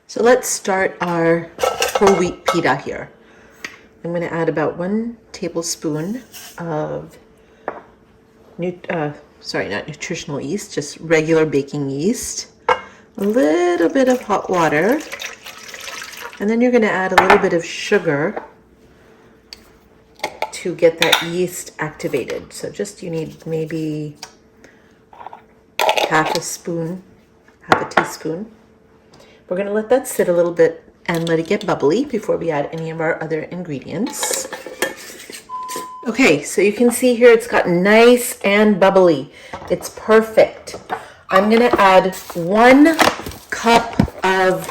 So let's start our whole wheat pita here. I'm going to add about 1 tablespoon of not nutritional yeast, just regular baking yeast, a little bit of hot water, and then you're going to add a little bit of sugar to get that yeast activated. So you need maybe half a teaspoon. We're going to let that sit a little bit and let it get bubbly before we add any of our other ingredients. Okay, so you can see here it's got nice and bubbly. It's perfect. I'm going to add 1 cup of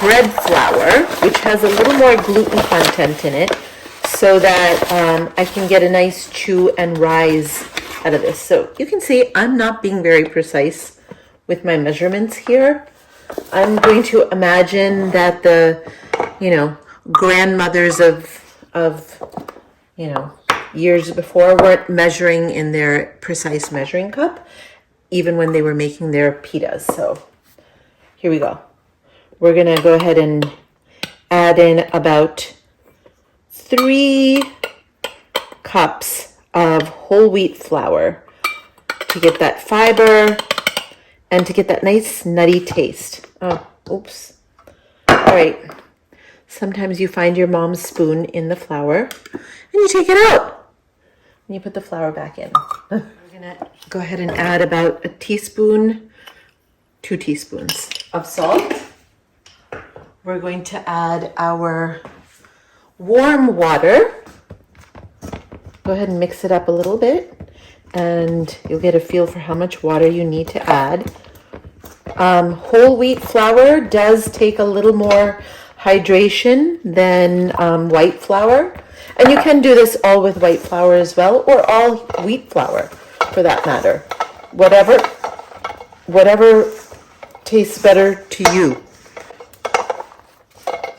bread flour, which has a little more gluten content in it, so that I can get a nice chew and rise out of this. So you can see I'm not being very precise with my measurements here. I'm going to imagine that the, grandmothers of years before weren't measuring in their precise measuring cup, even when they were making their pitas. So here we go. We're going to go ahead and add in about 3 cups of whole wheat flour to get that fiber and to get that nice nutty taste. Oh, oops. All right. Sometimes you find your mom's spoon in the flour and you take it out and you put the flour back in. We're gonna go ahead and add about 2 teaspoons of salt. We're going to add our warm water. Go ahead and mix it up a little bit and you'll get a feel for how much water you need to add. Whole wheat flour does take a little more hydration than white flour. And you can do this all with white flour as well, or all wheat flour for that matter. Whatever tastes better to you.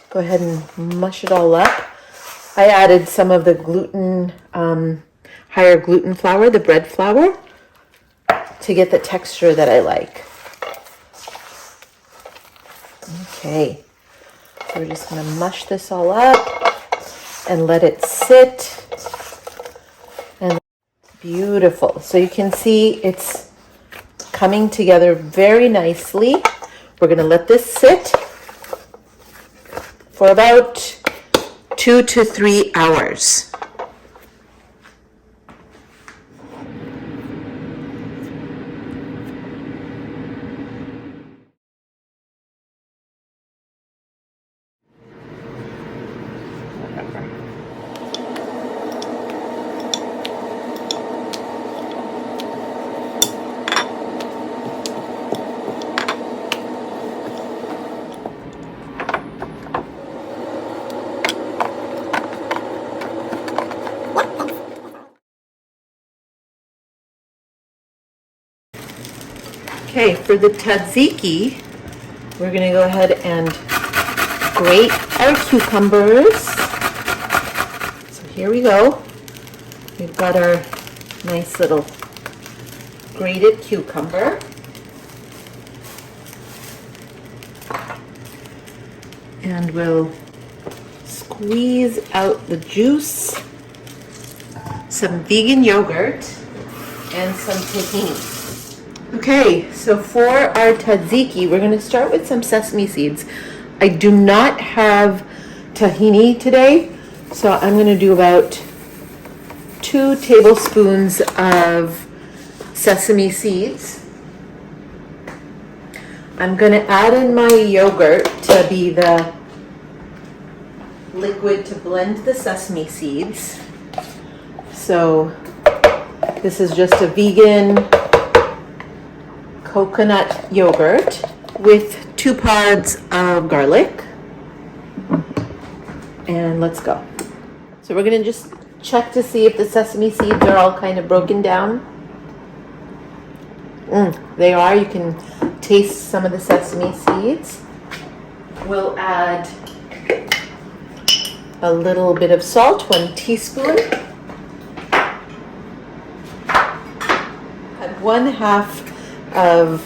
Go ahead and mush it all up. I added some of the higher gluten flour, the bread flour, to get the texture that I like. Okay, so we're just going to mush this all up and let it sit. And beautiful. So you can see it's coming together very nicely. We're going to let this sit for about 2 to 3 hours. Okay, for the tzatziki, we're going to go ahead and grate our cucumbers. So here we go. We've got our nice little grated cucumber. And we'll squeeze out the juice, some vegan yogurt, and some tahini. Okay, so for our tzatziki, we're going to start with some sesame seeds. I do not have tahini today, so I'm going to do about 2 tablespoons of sesame seeds. I'm going to add in my yogurt to be the liquid to blend the sesame seeds. So this is just a vegan coconut yogurt with 2 pods of garlic. And let's go. So we're going to just check to see if the sesame seeds are all kind of broken down. They are. You can taste some of the sesame seeds. We'll add a little bit of salt, 1 teaspoon. Add 1/2 of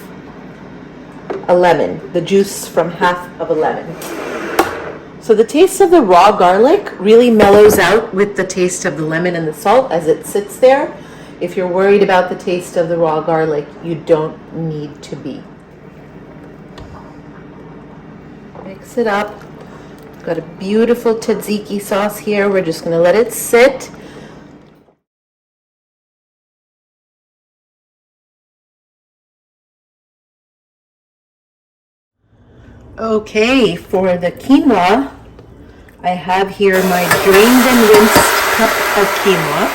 a lemon, the juice from half of a lemon. So the taste of the raw garlic really mellows out with the taste of the lemon and the salt as it sits there. If you're worried about the taste of the raw garlic, you don't need to be. Mix it up. Got a beautiful tzatziki sauce here. We're just going to let it sit. Okay, for the quinoa, I have here my drained and rinsed cup of quinoa,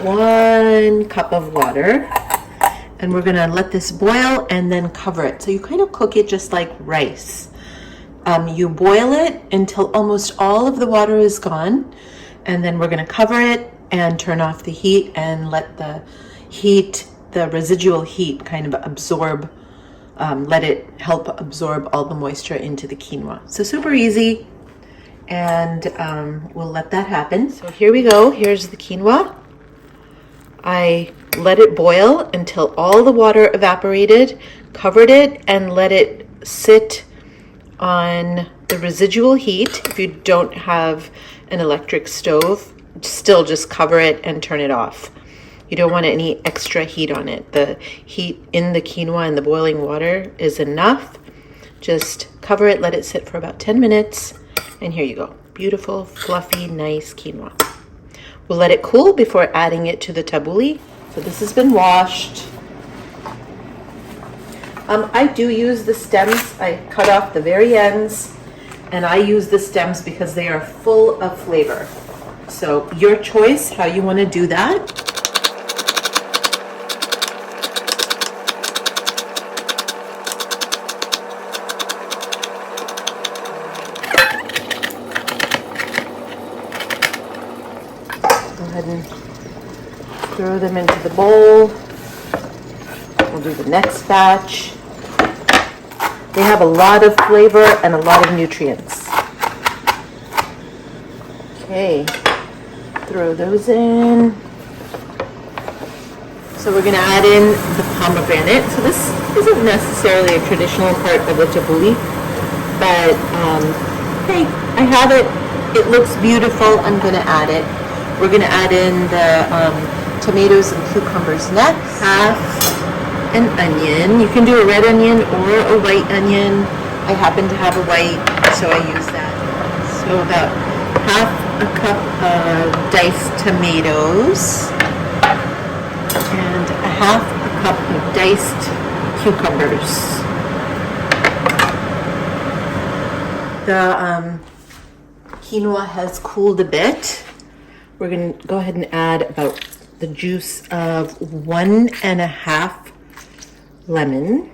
1 cup of water, and we're gonna let this boil and then cover it. So you kind of cook it just like rice. You boil it until almost all of the water is gone, and then we're gonna cover it and turn off the heat and let the heat, the residual heat, kind of absorb. Let it help absorb all the moisture into the quinoa. So super easy, and we'll let that happen. So here we go. Here's the quinoa. I let it boil until all the water evaporated, covered it, and let it sit on the residual heat. If you don't have an electric stove, still just cover it and turn it off. You don't want any extra heat on it. The heat in the quinoa and the boiling water is enough. Just cover it, let it sit for about 10 minutes, and here you go. Beautiful, fluffy, nice quinoa. We'll let it cool before adding it to the tabouleh. So this has been washed. I do use the stems. I cut off the very ends, and I use the stems because they are full of flavor. So your choice how you want to do that. Go ahead and throw them into the bowl. We'll do the next batch. They have a lot of flavor and a lot of nutrients. Okay, throw those in. So we're going to add in the pomegranate. So this isn't necessarily a traditional part of the tabouleh, but hey, I have it. It looks beautiful. I'm going to add it. We're going to add in the tomatoes and cucumbers next. Half an onion. You can do a red onion or a white onion. I happen to have a white, so I use that. So about half a cup of diced tomatoes and a half a cup of diced cucumbers. The quinoa has cooled a bit. We're going to go ahead and add about the juice of 1.5 lemon.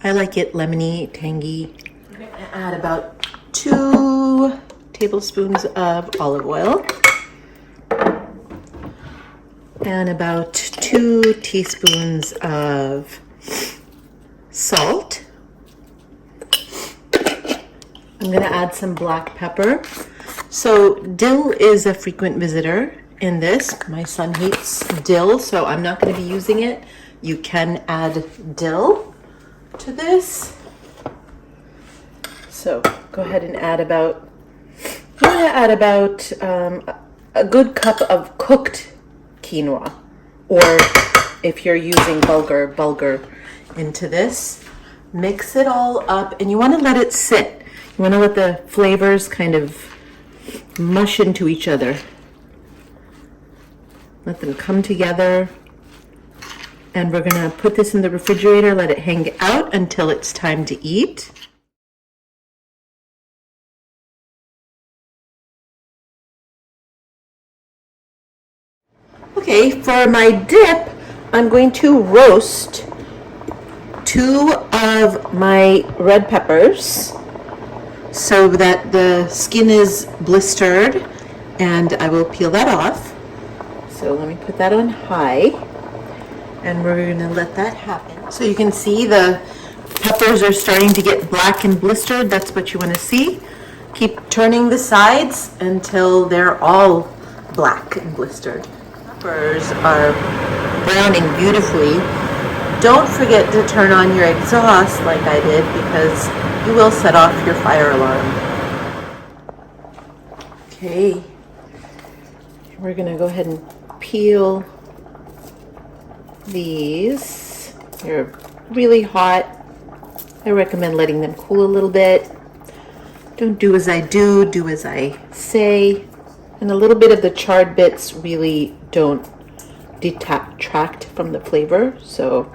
I like it lemony, tangy. I'm going to add about 2 tablespoons of olive oil and about 2 teaspoons of salt. I'm going to add some black pepper. So dill is a frequent visitor in this. My son hates dill, so I'm not going to be using it. You can add dill to this. So go ahead and add about, I'm going to add about a good cup of cooked quinoa, or if you're using bulgur into this. Mix it all up, and you want to let it sit. You want to let the flavors kind of mush into each other. Let them come together. And we're going to put this in the refrigerator, let it hang out until it's time to eat. Okay, for my dip, I'm going to roast 2 of my red peppers so that the skin is blistered, and I will peel that off. So let me put that on high, and we're going to let that happen. So you can see the peppers are starting to get black and blistered. That's what you want to see. Keep turning the sides until they're all black and blistered. Peppers are browning beautifully, don't forget to turn on your exhaust like I did, because you will set off your fire alarm. Okay, we're gonna go ahead and peel these. They're really hot. I recommend letting them cool a little bit. Don't do as I do, do as I say. And a little bit of the charred bits really don't detract from the flavor, so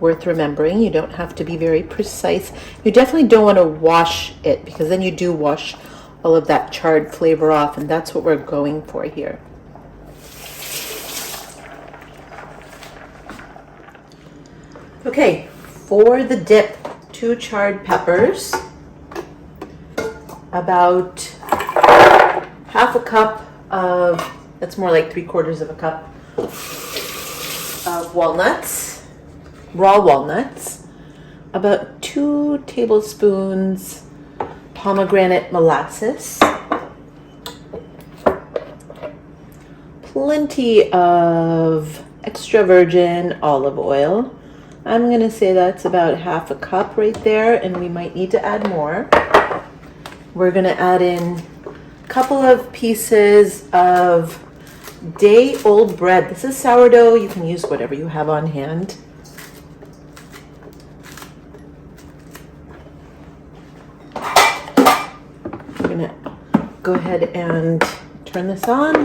worth remembering. You don't have to be very precise. You definitely don't want to wash it, because then you do wash all of that charred flavor off, and that's what we're going for here. Okay, for the dip, 2 charred peppers, about half a cup of, that's more like 3/4 of a cup of walnuts, raw walnuts, about 2 tablespoons pomegranate molasses, plenty of extra virgin olive oil. I'm going to say that's about half a cup right there, and we might need to add more. We're going to add in a couple of pieces of day-old bread. This is sourdough. You can use whatever you have on hand. We're going to go ahead and turn this on.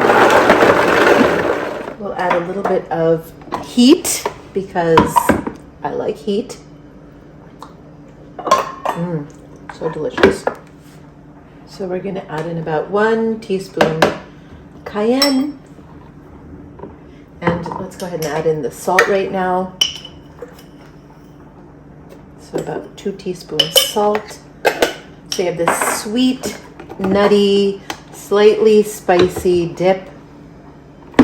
We'll add a little bit of heat, because I like heat. So delicious. So we're going to add in about 1 teaspoon cayenne. And let's go ahead and add in the salt right now. So about 2 teaspoons salt. So you have this sweet, nutty, slightly spicy dip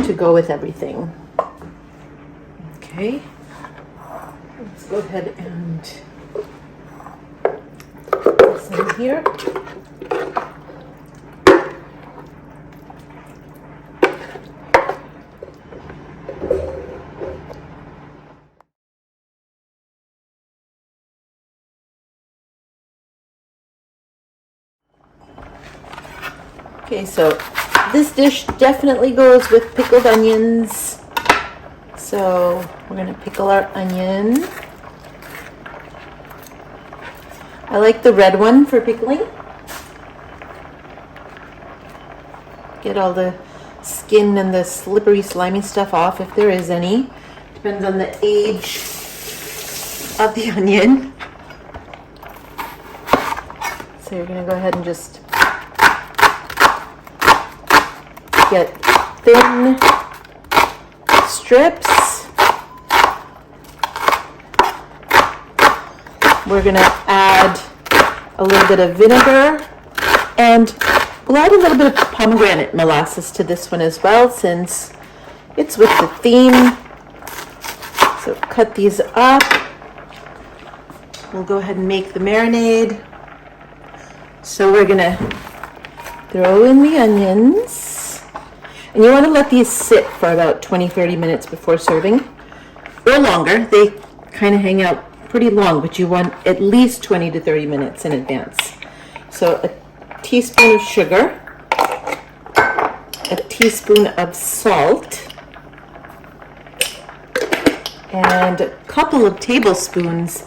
to go with everything. Okay. Let's go ahead and put this in here. Okay, so this dish definitely goes with pickled onions. So we're going to pickle our onion. I like the red one for pickling. Get all the skin and the slippery, slimy stuff off, if there is any. Depends on the age of the onion. So you're going to go ahead and just get thin strips. We're going to add a little bit of vinegar, and we'll add a little bit of pomegranate molasses to this one as well, since it's with the theme. So cut these up. We'll go ahead and make the marinade. So we're going to throw in the onions. And you want to let these sit for about 20-30 minutes before serving, or longer. They kind of hang out pretty long, but you want at least 20 to 30 minutes in advance. So a teaspoon of sugar, a teaspoon of salt, and a couple of tablespoons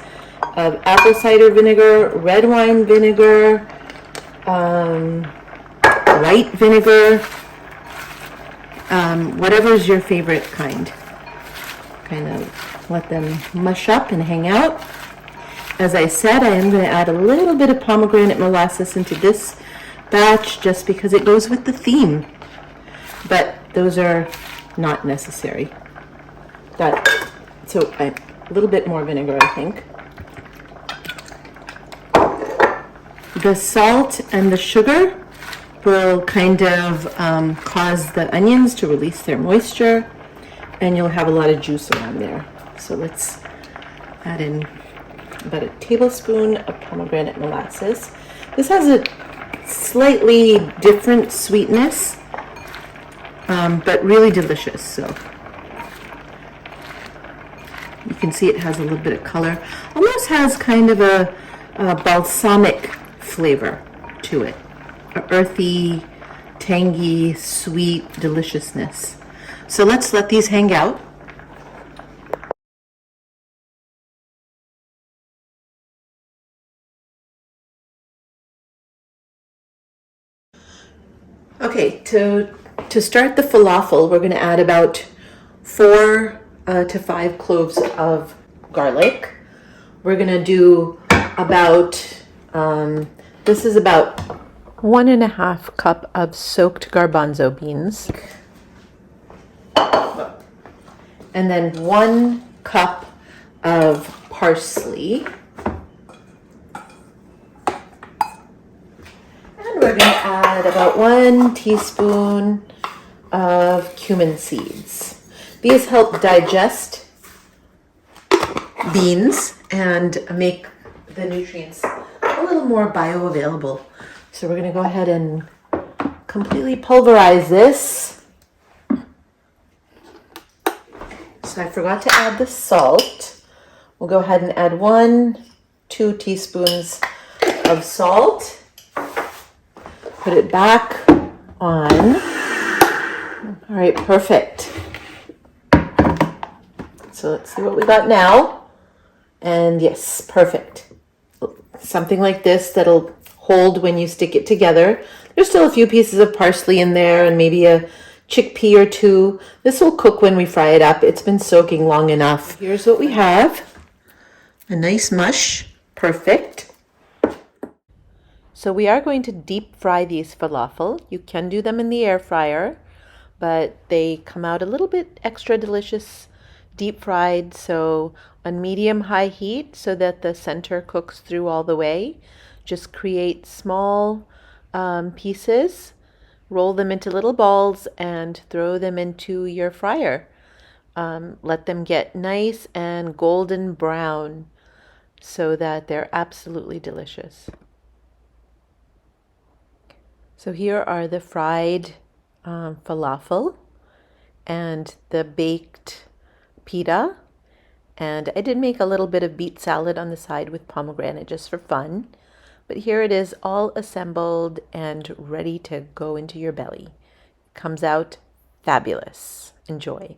of apple cider vinegar, red wine vinegar, white vinegar, whatever's your favorite kind. Kind of let them mush up and hang out. As I said, I am going to add a little bit of pomegranate molasses into this batch just because it goes with the theme. But those are not necessary. So a little bit more vinegar, I think. The salt and the sugar will kind of cause the onions to release their moisture, and you'll have a lot of juice around there. So let's add in about a tablespoon of pomegranate molasses. This has a slightly different sweetness, but really delicious. So You can see it has a little bit of color. Almost has kind of a balsamic flavor to it. A earthy, tangy, sweet deliciousness. So let's let these hang out. Okay, to start the falafel, we're going to add about 4 to 5 cloves of garlic. We're going to do about, this is about 1.5 cup of soaked garbanzo beans. And then 1 cup of parsley. We're going to add about 1 teaspoon of cumin seeds. These help digest beans and make the nutrients a little more bioavailable. So we're going to go ahead and completely pulverize this. So I forgot to add the salt. We'll go ahead and add 2 teaspoons of salt. Put it back on. All right, perfect. So let's see what we got now. And yes, perfect. Something like this that'll hold when you stick it together. There's still a few pieces of parsley in there and maybe a chickpea or 2. This will cook when we fry it up. It's been soaking long enough. Here's what we have. A nice mush. Perfect. So we are going to deep fry these falafel. You can do them in the air fryer, but they come out a little bit extra delicious deep fried. So on medium-high heat so that the center cooks through all the way. Just create small pieces, roll them into little balls, and throw them into your fryer. Let them get nice and golden brown so that they're absolutely delicious. So here are the fried falafel and the baked pita. And I did make a little bit of beet salad on the side with pomegranate just for fun. But here it is all assembled and ready to go into your belly. Comes out fabulous. Enjoy.